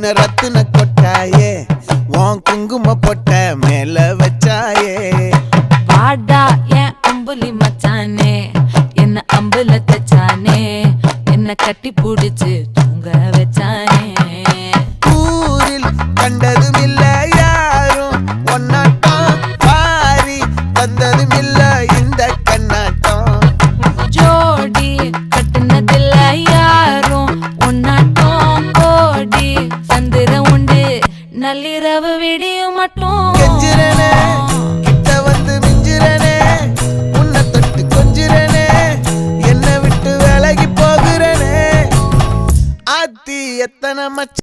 என்ன ரத்தின கொட்டாயே உன் குங்கும பொட்ட மேல வச்சாயே வாடா என் அம்புலி மச்சானே என்ன அம்புல தச்சானே என்ன கட்டி புடிச்சு தூங்க வச்சானே ஊரில் கண்டதும் இல்ல யாரும் ஒன்னாட்டம் பாரி வந்ததும் இல்ல இந்த கண்ணாட்டம் ஜோடி கட்டுனதில்ல யாரும் ஒன்னாட்டம் கோடி சந்திர உண்டு நள்ளிரவு விடியும் மட்டும் கெஞ்சிரனே கிட்ட வந்து மிஞ்சிரனே உன்னை தொட்டு கொஞ்சிரனே என்னை விட்டு விலகி போகிறனே ஆத்தி எத்தனை மச்ச